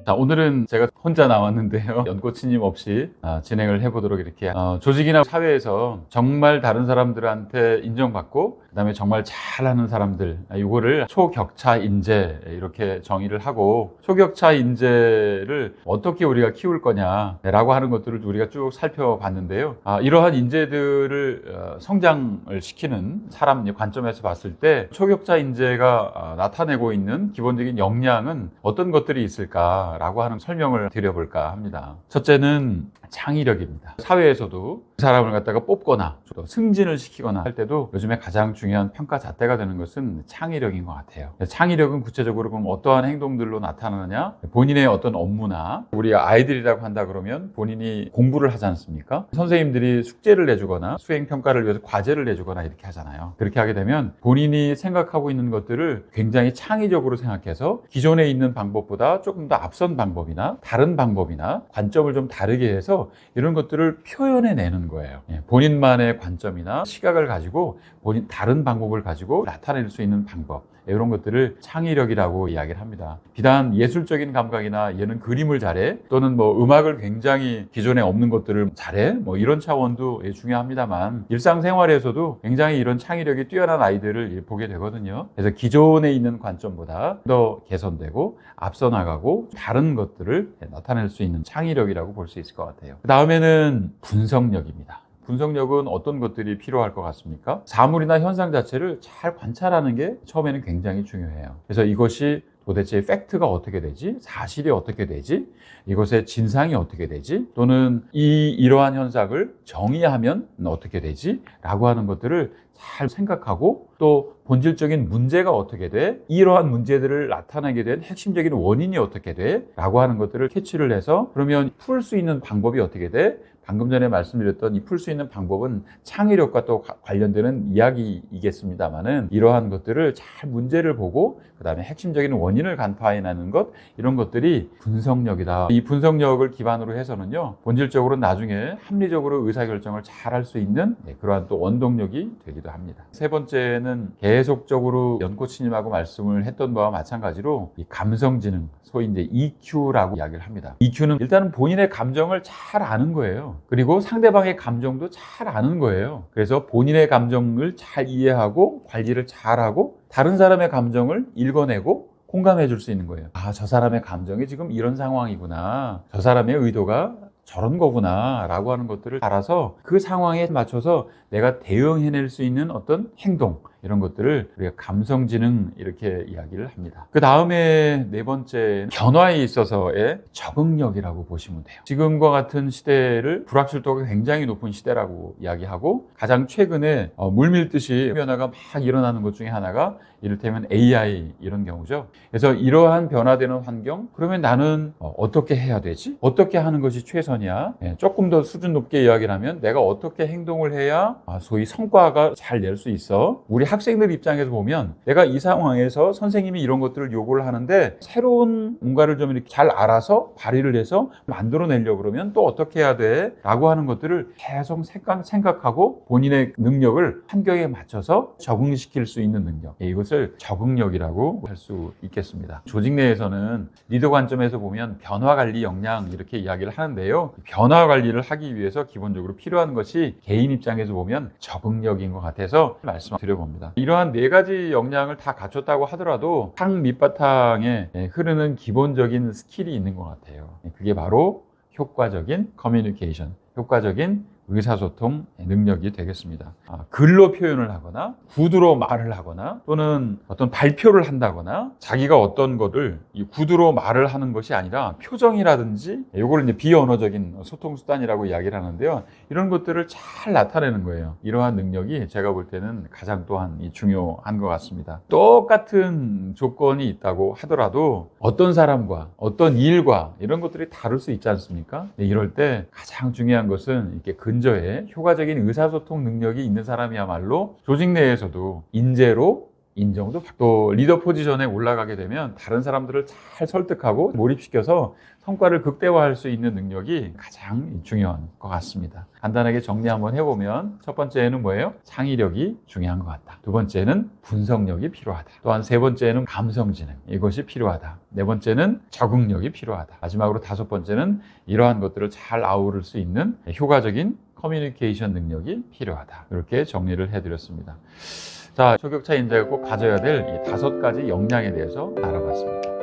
자, 오늘은 제가 혼자 나왔는데요. 연코치님 없이 진행을 해보도록 이렇게 조직이나 사회에서 정말 다른 사람들한테 인정받고 그다음에 정말 잘하는 사람들, 이거를 초격차 인재 이렇게 정의를 하고, 초격차 인재를 어떻게 우리가 키울 거냐라고 하는 것들을 우리가 쭉 살펴봤는데요. 이러한 인재들을 성장을 시키는 사람 관점에서 봤을 때 초격차 인재가 나타내고 있는 기본적인 역량은 어떤 것들이 있을까라고 하는 설명을 드려볼까 합니다. 첫째는 창의력입니다. 사회에서도 그 사람을 갖다가 뽑거나 또 승진을 시키거나 할 때도 요즘에 가장 중요한 평가 잣대가 되는 것은 창의력인 것 같아요. 창의력은 구체적으로 그럼 어떠한 행동들로 나타나느냐, 본인의 어떤 업무나, 우리 아이들이라고 한다 그러면 본인이 공부를 하지 않습니까? 선생님들이 숙제를 내주거나 수행평가를 위해서 과제를 내주거나 이렇게 하잖아요. 그렇게 하게 되면 본인이 생각하고 있는 것들을 굉장히 창의적으로 생각해서 기존에 있는 방법보다 조금 더 앞선 방법이나 다른 방법이나 관점을 좀 다르게 해서 이런 것들을 표현해내는 거예요. 본인만의 관점이나 시각을 가지고 본인 다른 방법을 가지고 나타낼 수 있는 방법, 이런 것들을 창의력이라고 이야기를 합니다. 비단 예술적인 감각이나 얘는 그림을 잘해, 또는 뭐 음악을 굉장히 기존에 없는 것들을 잘해, 뭐 이런 차원도 중요합니다만, 일상생활에서도 굉장히 이런 창의력이 뛰어난 아이들을 보게 되거든요. 그래서 기존에 있는 관점보다 더 개선되고 앞서 나가고 다른 것들을 나타낼 수 있는 창의력이라고 볼 수 있을 것 같아요. 그 다음에는 분석력입니다. 분석력은 어떤 것들이 필요할 것 같습니까? 사물이나 현상 자체를 잘 관찰하는 게 처음에는 굉장히 중요해요. 그래서 이것이 도대체 팩트가 어떻게 되지? 사실이 어떻게 되지? 이것의 진상이 어떻게 되지? 또는 이러한 현상을 정의하면 어떻게 되지? 라고 하는 것들을 잘 생각하고, 또 본질적인 문제가 어떻게 돼? 이러한 문제들을 나타내게 된 핵심적인 원인이 어떻게 돼? 라고 하는 것들을 캐치를 해서, 그러면 풀 수 있는 방법이 어떻게 돼? 방금 전에 말씀드렸던 이 풀 수 있는 방법은 창의력과 또 관련되는 이야기이겠습니다만은, 이러한 것들을 잘 문제를 보고 그 다음에 핵심적인 원인을 간파해내는 것, 이런 것들이 분석력이다. 이 분석력을 기반으로 해서는요, 본질적으로 나중에 합리적으로 의사결정을 잘 할 수 있는 그러한 또 원동력이 되기도 합니다. 세 번째는 계속적으로 연코치님하고 말씀을 했던 바와 마찬가지로 이 감성지능, 소위 이제 EQ라고 이야기를 합니다. EQ는 일단은 본인의 감정을 잘 아는 거예요. 그리고 상대방의 감정도 잘 아는 거예요. 그래서 본인의 감정을 잘 이해하고 관리를 잘하고 다른 사람의 감정을 읽어내고 공감해 줄 수 있는 거예요. 저 사람의 감정이 지금 이런 상황이구나, 저 사람의 의도가 저런 거구나 라고 하는 것들을 알아서 그 상황에 맞춰서 내가 대응해낼 수 있는 어떤 행동, 이런 것들을 우리가 감성지능 이렇게 이야기를 합니다. 그 다음에 네 번째, 변화에 있어서의 적응력이라고 보시면 돼요. 지금과 같은 시대를 불확실도가 굉장히 높은 시대라고 이야기하고, 가장 최근에 물밀듯이 변화가 막 일어나는 것 중에 하나가 이를테면 AI 이런 경우죠. 그래서 이러한 변화되는 환경, 그러면 나는 어떻게 해야 되지? 어떻게 하는 것이 최선이야? 조금 더 수준 높게 이야기를 하면 내가 어떻게 행동을 해야 소위 성과가 잘 낼 수 있어? 우리 학생들 입장에서 보면 내가 이 상황에서 선생님이 이런 것들을 요구를 하는데 새로운 뭔가를 좀 이렇게 잘 알아서 발휘를 해서 만들어내려고 그러면 또 어떻게 해야 돼? 라고 하는 것들을 계속 생각하고 본인의 능력을 환경에 맞춰서 적응시킬 수 있는 능력, 이것을 적응력이라고 할 수 있겠습니다. 조직 내에서는 리더 관점에서 보면 변화관리 역량 이렇게 이야기를 하는데요, 변화관리를 하기 위해서 기본적으로 필요한 것이 개인 입장에서 보면 적응력인 것 같아서 말씀드려봅니다. 이러한 네 가지 역량을 다 갖췄다고 하더라도 상 밑바탕에 흐르는 기본적인 스킬이 있는 것 같아요. 그게 바로 효과적인 커뮤니케이션, 효과적인 의사소통 능력이 되겠습니다. 글로 표현을 하거나 구두로 말을 하거나 또는 어떤 발표를 한다거나, 자기가 어떤 거를 이 구두로 말을 하는 것이 아니라 표정이라든지, 이걸 이제 비언어적인 소통 수단이라고 이야기를 하는데요, 이런 것들을 잘 나타내는 거예요. 이러한 능력이 제가 볼 때는 가장 또한 중요한 것 같습니다. 똑같은 조건이 있다고 하더라도 어떤 사람과 어떤 일과 이런 것들이 다를 수 있지 않습니까? 이럴 때 가장 중요한 것은 이렇게 근저에 효과적인 의사소통 능력이 있는 사람이야말로 조직 내에서도 인재로 인정도 받고, 또 리더 포지션에 올라가게 되면 다른 사람들을 잘 설득하고 몰입시켜서 성과를 극대화할 수 있는 능력이 가장 중요한 것 같습니다. 간단하게 정리 한번 해보면, 첫 번째는 뭐예요? 창의력이 중요한 것 같다. 두 번째는 분석력이 필요하다. 또한 세 번째는 감성지능, 이것이 필요하다. 네 번째는 적응력이 필요하다. 마지막으로 다섯 번째는 이러한 것들을 잘 아우를 수 있는 효과적인 커뮤니케이션 능력이 필요하다. 이렇게 정리를 해드렸습니다. 자, 초격차 인재가 꼭 가져야 될 이 5가지 역량에 대해서 알아봤습니다.